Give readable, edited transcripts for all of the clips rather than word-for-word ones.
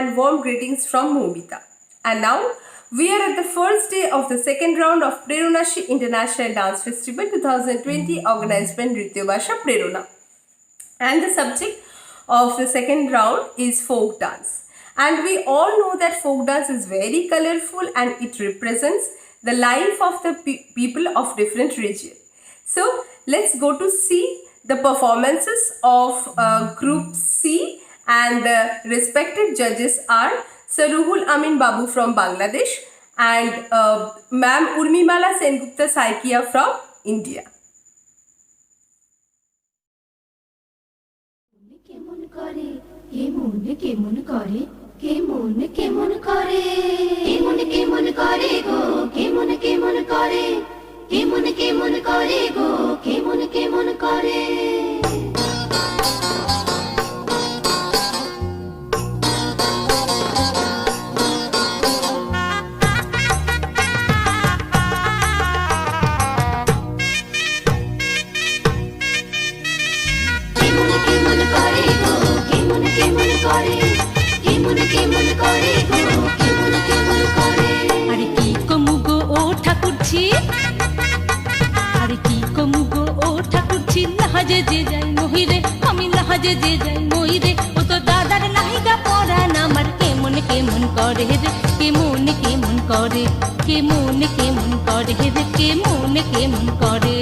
and warm greetings from Momita. And now we are at the first day of the second round of Preronashi International Dance Festival 2020 organized by Nritya Bhasha Prerona. And the subject of the second round is folk dance. And we all know that folk dance is very colorful and it represents the life of the people of different regions. So let's go to see the performances of Group C, and the respected judges are Sir Ruhul Amin Babu from Bangladesh and Ma'am Urmimala Sengupta Saikia from India. কেমন করে কেমন করে গো কেমন করে গো কেমন করে আরে কি কমুগো ও ঠাকুরছি লাহাজে যে যাই মহিরে আমি লাহাজে যে যাই মহিরে ও তো দাদার লাহিগা পরান আমার কেমন করে রে কেমন করে রে কেমন করে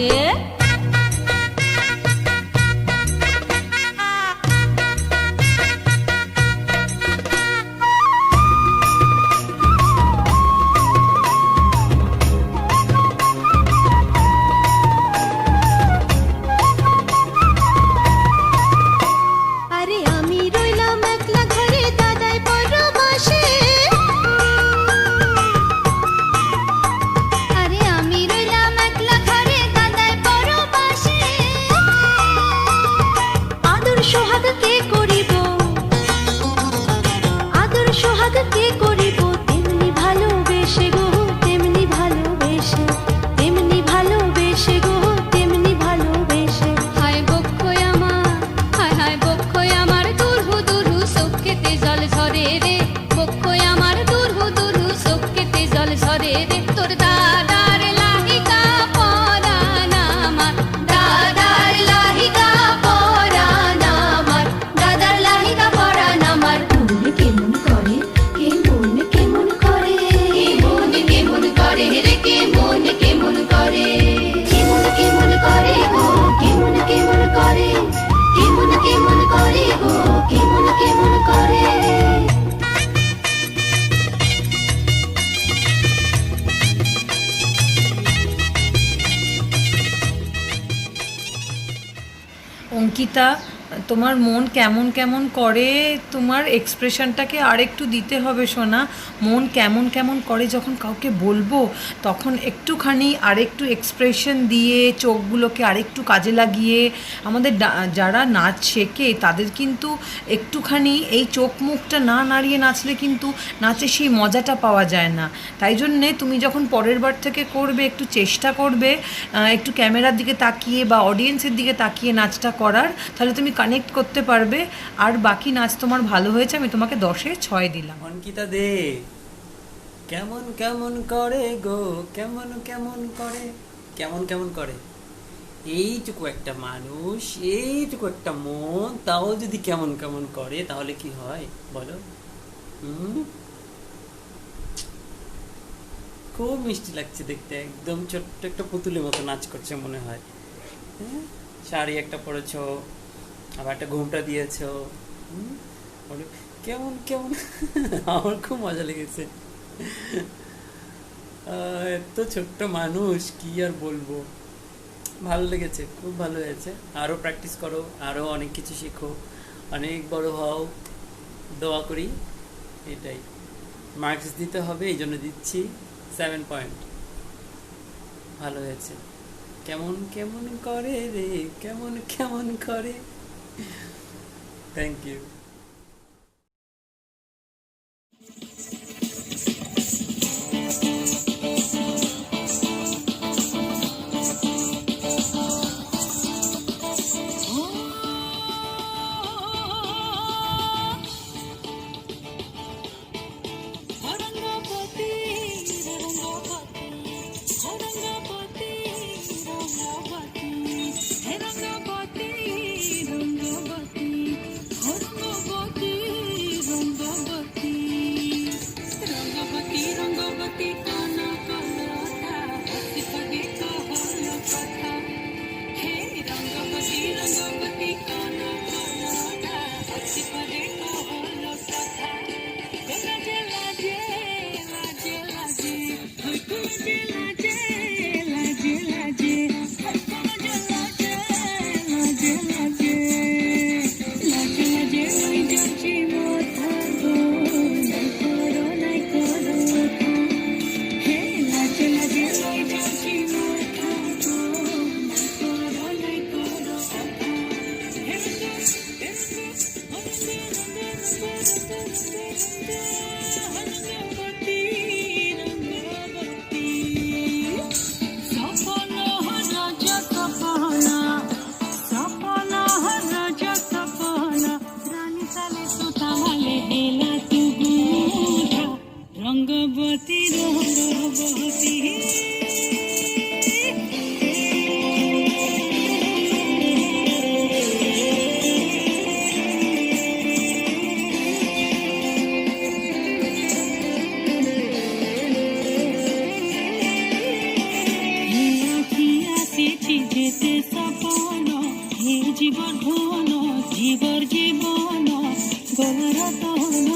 অঙ্কিতা, তোমার মন কেমন করে, তোমার এক্সপ্রেশনটাকে আরেকটু দিতে হবে সোনা। মন কেমন করে যখন কাউকে বলবো তখন একটুখানি আরেকটু এক্সপ্রেশন দিয়ে চোখগুলোকে আরেকটু কাজে লাগিয়ে, আমাদের যারা নাচ শেখে তাদের কিন্তু একটুখানি এই চোখ মুখটা না নাড়িয়ে নাচলে কিন্তু নাচে সেই মজাটা পাওয়া যায় না। তাই জন্যে তুমি যখন পরের বার থেকে করবে একটু চেষ্টা করবে একটু ক্যামেরার দিকে তাকিয়ে বা অডিয়েন্সের দিকে তাকিয়ে নাচটা করার, তাহলে তুমি কানেক্ট করতে পারবে। আর বাকি নাচ তোমার ভালো হয়েছে, আমি তোমাকে 10-এ 6 দিলাম। অঙ্কিতা দে কেমন করে গো কেমন করে এইটুকু একটা মানুষ, এইটুকু একটা মন, তাও যদি কেমন করে তাহলে কি হয় বলো? খুব মিষ্টি লাগছে দেখতে, একদম ছোট্ট একটা পুতুলের মতো নাচ করছে মনে হয়। শাড়ি একটা পরেছো, আবার একটা ঘুমটা দিয়েছো, কেমন আমার খুব মজা লেগেছে। এত ছোট্ট মানুষ, কি আর বলবো, ভালো লেগেছে, খুব ভালো হয়েছে। আরো প্র্যাকটিস করো, আরো অনেক কিছু শেখো, অনেক বড় হও, দোয়া করি। এটাই মার্কস দিতে হবে, এই জন্য দিচ্ছি 7 পয়েন্ট। ভালো হয়েছে। কেমন করে রে কেমন করে। Thank you. রঙ্গবতী রঙ্গবতী যেতে সপন হে জীবন ধন জীবর জীবন গৌরতন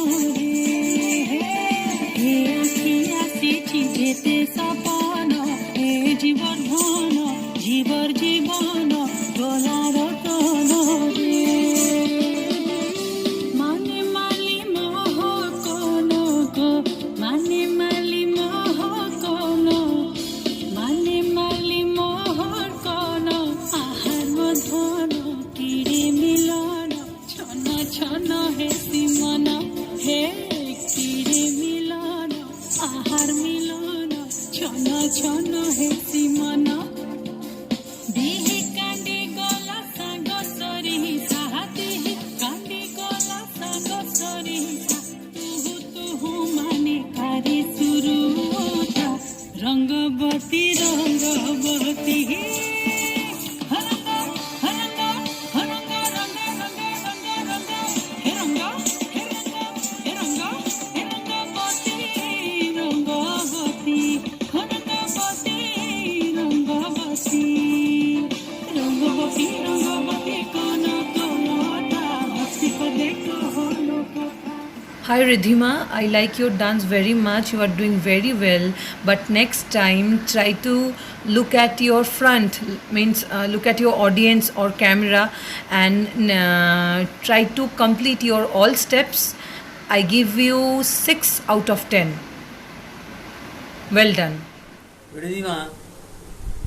হে আখি আসিছি যেতে সপন হে জীবন ধন জীবর জীবন গৌরতন মানে মালি মোহ কোন গো মানে মালি মোহ কোন মানে মালি মোহর কোন আহার মধন কিরে মিলন ছন ছন হে সিমন হে কিরে মিলন আহার মিলন ছন ছন হে সিমন দিহি কান্দি গলা সাঙ্গ সরি সাহাতি কান্দি গলা সাঙ্গ সরি তুহু তুহু মানে কারি সুরুতা রঙ্গবতী রঙ্গবতী হরঙ্গ হরঙ্গ হরঙ্গ রঙ্গ রঙ্গ রঙ্গ রঙ্গ হে রঙ্গ হে রঙ্গ হে রঙ্গ হে রঙ্গবতী রঙ্গবতী হরঙ্গবতী রঙ্গবতী রঙ্গবতী রঙ্গবতী কোন কোনটা ভক্তি পদে কোন Hi Ridhima, I like your dance very much. You are doing very well. But next time, try to look at your front, means look at your audience or camera, and try to complete your all steps. I give you 6 out of 10. Well done. Ridima,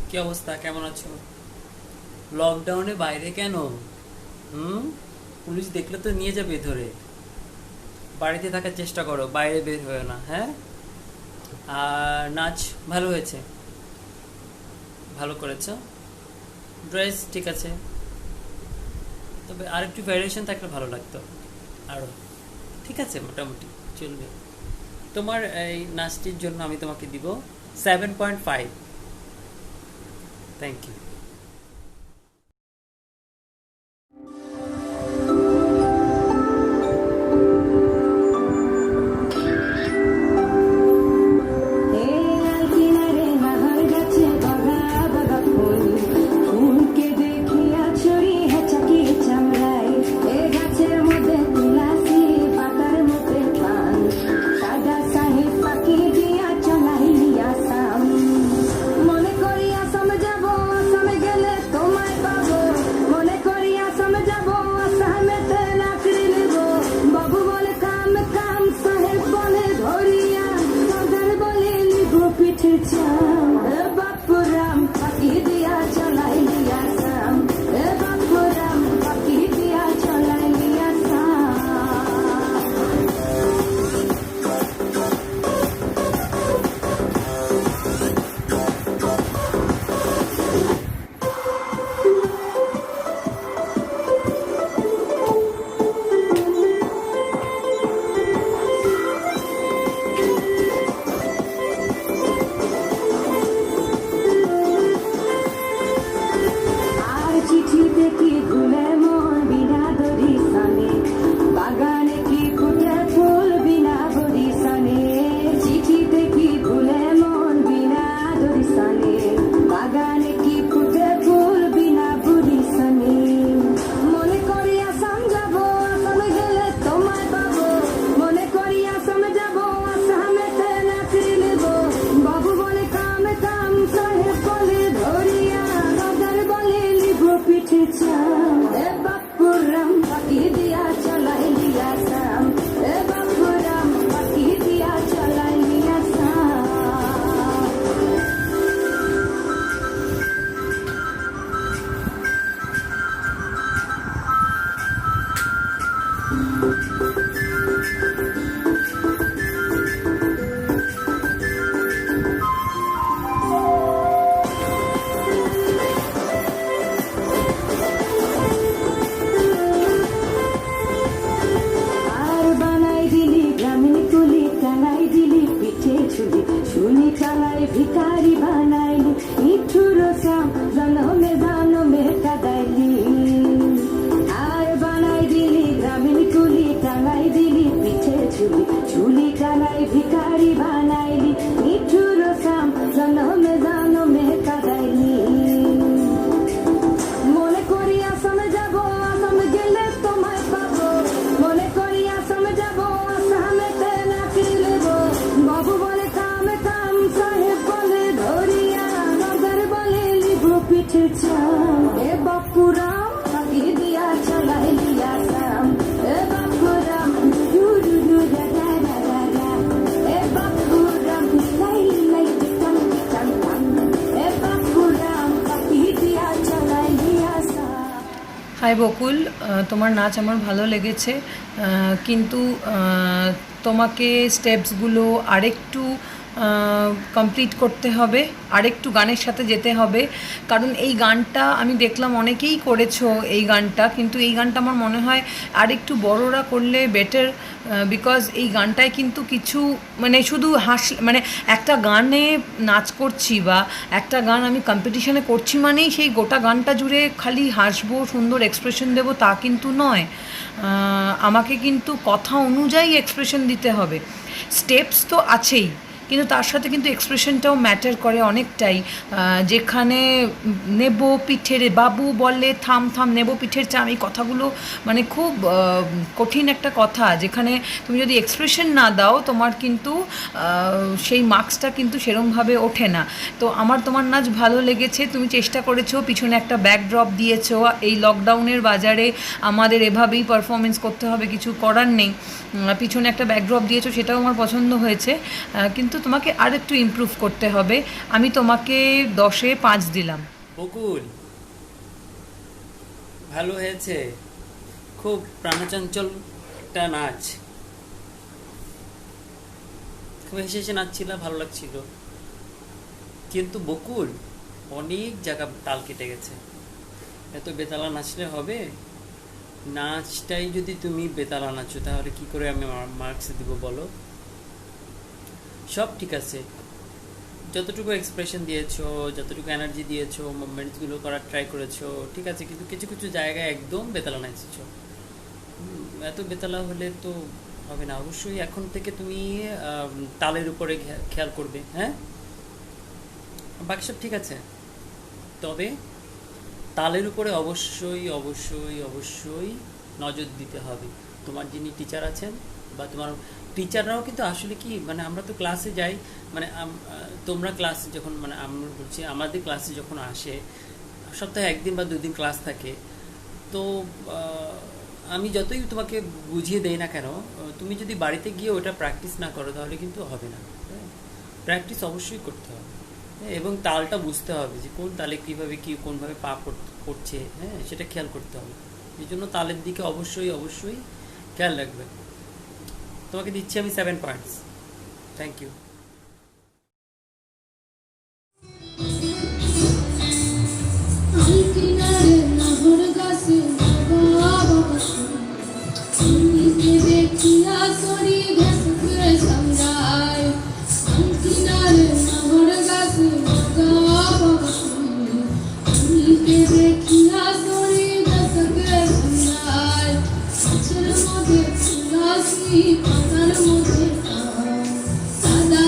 কি অবস্থা, কেমন আছো? লকডাউনে বাইরে কেন? Police দেখলে তো নিয়ে যাবে ধরে। বাড়িতে থাকার চেষ্টা করো, বাইরে বের হয়েও না, হ্যাঁ? আর নাচ ভালো হয়েছে, ভালো করেছো, ড্রেস ঠিক আছে, তবে আর একটু ভ্যারিয়েশন থাকলে ভালো লাগতো আরও। ঠিক আছে, মোটামুটি চলবে। তোমার এই নাচটির জন্য আমি তোমাকে দিব 7.5। Thank you. টাঙাই ভিখারি বানাইলি নিঠুর শ্যাম জনমে জনমে কাদাইলি আর বানাই দিলি গ্রামীণ কুলি টাঙাই দিলি পিঠে ঝুলি ঝুলি টাঙাই ভিখারি বানাইলি নিঠুর শ্যাম জনমে জনমে কাদাইলি মনে করি আসামে যাব আসাম গেলে তোমায় পাবো মনে করি আসামে যাব আসামেতে নাকি লেব বাবু বলে কাম কাম সাহেব বলে ধরিয়া নগর বলে লিব পিঠে চাম এ বাপুরাম আগে দিয়া চালাই দিয়া সাম এ বাপুরাম ডু ডু ডু ডা ডা ডা ডা ডা এ বাপুরাম লাই লাই টাম টাম টাম এ বাপুরাম আগে দিয়া চালাই দিয়া সাম হাই বকুল, তোমার নাচ আমার ভালো লেগেছে, কিন্তু তোমাকে স্টেপসগুলো আরেকটু কমপ্লিট করতে হবে, আরেকটু গানের সাথে যেতে হবে। কারণ এই গানটা আমি দেখলাম অনেকেই করেছো এই গানটা, কিন্তু এই গানটা আমার মনে হয় আরেকটু বড়রা করলে বেটার, বিকজ এই গানটায় কিন্তু কিছু মানে শুধু মানে একটা গানে নাচ করছি বা একটা গান আমি কম্পিটিশনে করছি মানেই সেই গোটা গানটা জুড়ে খালি হাসবো, সুন্দর এক্সপ্রেশন দেবো তা কিন্তু নয়। আমাকে কিন্তু কথা অনুযায়ী এক্সপ্রেশন দিতে হবে। স্টেপস তো আছেই, কিন্তু তার সাথে কিন্তু এক্সপ্রেশনটাও ম্যাটার করে অনেকটাই। যেখানে নেব পিঠের বাবু বলে থাম থাম নেব পিঠের চাম, এই কথাগুলো মানে খুব কঠিন একটা কথা, যেখানে তুমি যদি এক্সপ্রেশন না দাও তোমার কিন্তু সেই মার্কসটা কিন্তু সেরমভাবে ওঠে না। তো আমার তোমার নাচ ভালো লেগেছে, তুমি চেষ্টা করেছো, পিছনে একটা ব্যাকড্রপ দিয়েছো। এই লকডাউনের বাজারে আমাদের এভাবেই পারফরমেন্স করতে হবে, কিছু করার নেই। পিছনে একটা ব্যাকড্রপ দিয়েছো, সেটাও আমার পছন্দ হয়েছে, কিন্তু তোমাকে আর একটু ইমপ্রুভ করতে হবে। আমি তোমাকে 10-এ 5 দিলাম। বকুল ভালো হয়েছে, খুব প্রাণচঞ্চল একটা নাচ, খুব হেসে হেসে নাচছিল, ভালো লাগছিল। কিন্তু বকুল অনেক জায়গা তাল কেটে গেছে, এত বেতালা নাচলে হবে? নাচটাই যদি তুমি বেতালা নাচো তাহলে কি করে আমি মার্কস দিব বলো? সব ঠিক আছে, যতটুকু এক্সপ্রেশন দিয়েছো, যতটুকু এনার্জি দিয়েছো, মুভমেন্টসগুলো করার ট্রাই করেছো, ঠিক আছে, কিন্তু কিছু কিছু জায়গায় একদম বেতালা নাচেছো। এত বেতালা হলে তো হবে না। অবশ্যই এখন থেকে তুমি তালের উপরে খেয়াল করবে, হ্যাঁ? বাকি সব ঠিক আছে, তবে তালের উপরে অবশ্যই অবশ্যই অবশ্যই নজর দিতে হবে। তোমার যিনি টিচার আছেন বা তোমার টিচাররাও কিন্তু আসলে কি মানে আমরা তো ক্লাসে যাই, মানে তোমরা ক্লাসে যখন মানে আমরা বলছি আমাদের ক্লাসে যখন আসে, সপ্তাহে 1 দিন বা 2 দিন ক্লাস থাকে, তো আমি যতই তোমাকে বুঝিয়ে দেই না কেন, তুমি যদি বাড়িতে গিয়ে ওটা প্র্যাকটিস না করো তাহলে কিন্তু হবে না। প্র্যাকটিস অবশ্যই করতে হবে, এবং তালটা বুঝতে হবে যে কোন তালে কীভাবে কী কোনভাবে পা পড়ছে, হ্যাঁ, সেটা খেয়াল করতে হবে। এই জন্য তালের দিকে অবশ্যই অবশ্যই খেয়াল রাখবে। তোমাকে দিচ্ছি আমি 7 পয়েন্টস। Thank you. সাদা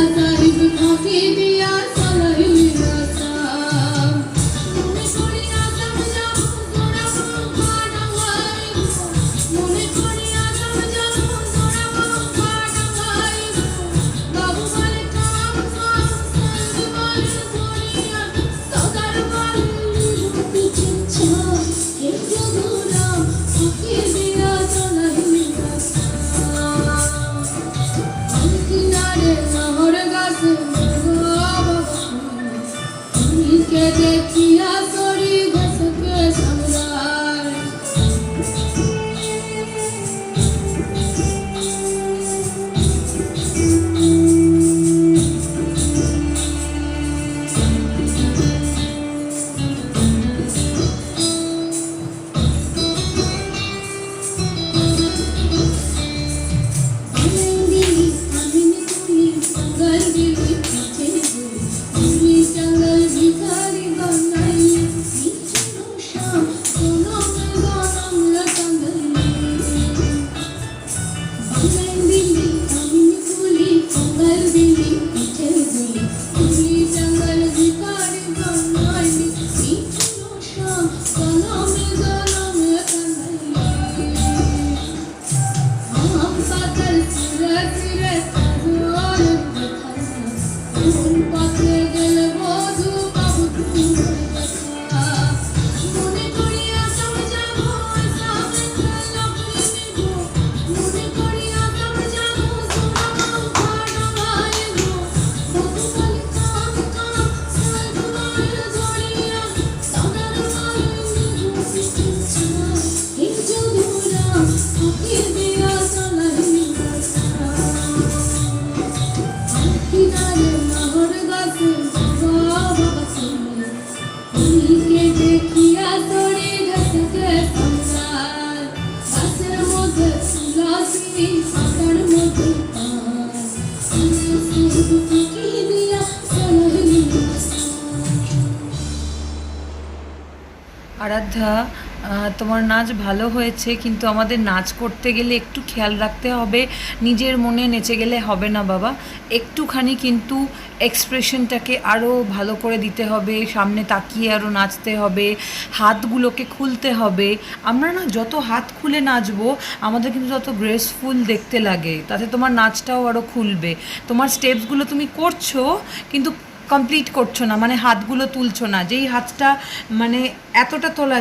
আরাধ্যা, তোমার নাচ ভালো হয়েছে, কিন্তু আমাদের নাচ করতে গেলে একটু খেয়াল রাখতে হবে, নিজের মনে নেচে গেলে হবে না বাবা। একটুখানি কিন্তু এক্সপ্রেশনটাকে আরও ভালো করে দিতে হবে, সামনে তাকিয়ে আরও নাচতে হবে, হাতগুলোকে খুলতে হবে। আমরা না যত হাত খুলে নাচবো আমাদের কিন্তু তত গ্রেসফুল দেখতে লাগে, তাতে তোমার নাচটাও আরও খুলবে। তোমার স্টেপসগুলো তুমি করছো কিন্তু কমপ্লিট করছো না, মানে হাতগুলো তুলছো না। যেই হাতটা মানে এতটা তোলা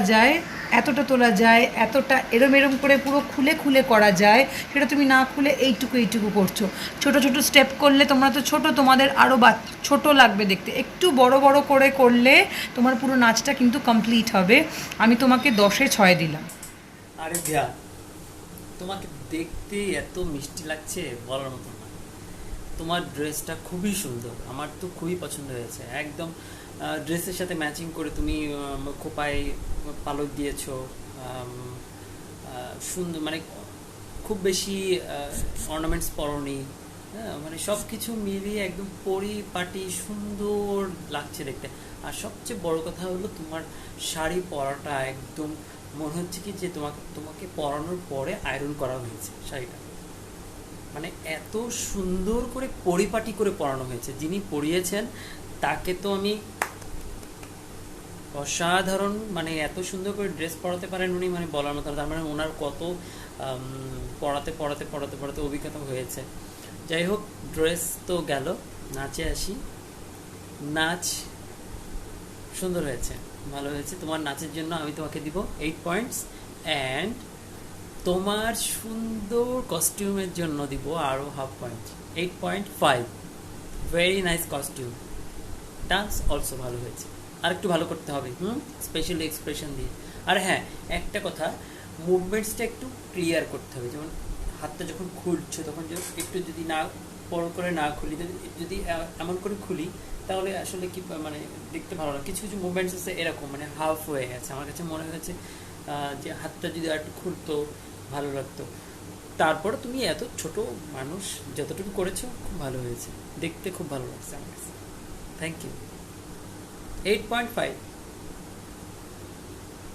যায়, এতটা এরম এরম করে পুরো খুলে খুলে করা যায়, সেটা তুমি না খুলে এইটুকু করছো। ছোট ছোট স্টেপ করলে, তোমরা তো ছোট, তোমাদের আরও ছোট লাগবে দেখতে। একটু বড় বড় করে করলে তোমার পুরো নাচটা কিন্তু কমপ্লিট হবে। আমি তোমাকে 10-এ 6 দিলাম। আরে ভিয়া, তোমাকে দেখতে এত মিষ্টি লাগছে বলার মতো না। তোমার ড্রেসটা খুবই সুন্দর, আমার তো খুবই পছন্দ হয়েছে। একদম ড্রেসের সাথে ম্যাচিং করে তুমি খোপায় পালক দিয়েছো, সুন্দর, মানে খুব বেশি অর্নামেন্টস পরনি, হ্যাঁ, মানে সব কিছু মিলিয়ে একদম পরিপাটি সুন্দর লাগছে দেখতে। আর সবচেয়ে বড় কথা হলো তোমার শাড়ি পরাটা একদম মনে হচ্ছে কি যে তোমাকে পরানোর পরে আয়রন করা হয়েছে শাড়িটা। মানে এত সুন্দর করে পরিপাটি করে পরানো হয়েছে, যিনি পরিয়েছেন তাকে তো আমি অসাধারণ, মানে এত সুন্দর করে ড্রেস পরাতে পারেন উনি, মানে বলার মতো। তার মানে ওনার কত পড়াতে অভিজ্ঞতা হয়েছে। যাই হোক, ড্রেস তো গেল, নাচে আসি। নাচ সুন্দর হয়েছে, ভালো হয়েছে। তোমার নাচের জন্য আমি তোমাকে দিব 8 পয়েন্টস, অ্যান্ড তোমার সুন্দর কস্টিউমের জন্য দিব আরও half point, 8.5। Very nice costume. Dance also ভালো হয়েছে, আর একটু ভালো করতে হবে, স্পেশালি এক্সপ্রেশন দিয়ে। আর হ্যাঁ, একটা কথা, মুভমেন্টসটা একটু ক্লিয়ার করতে হবে। যেমন হাতটা যখন খুলছো তখন একটু যদি না বড় করে না খুলি, যদি এমন করে খুলি তাহলে আসলে কি মানে দেখতে ভালো লাগে। কিছু কিছু মুভমেন্টস আছে এরকম, মানে হাফ হয়ে গেছে। আমার কাছে মনে হয়েছে যে হাতটা যদি আর একটু খুলতো ভালো লাগতো। তারপরে তুমি এত ছোট মানুষ, যতটুকু করেছো খুব ভালো হয়েছে, দেখতে খুব ভালো লাগছে আমার কাছে। Thank you. 8.5।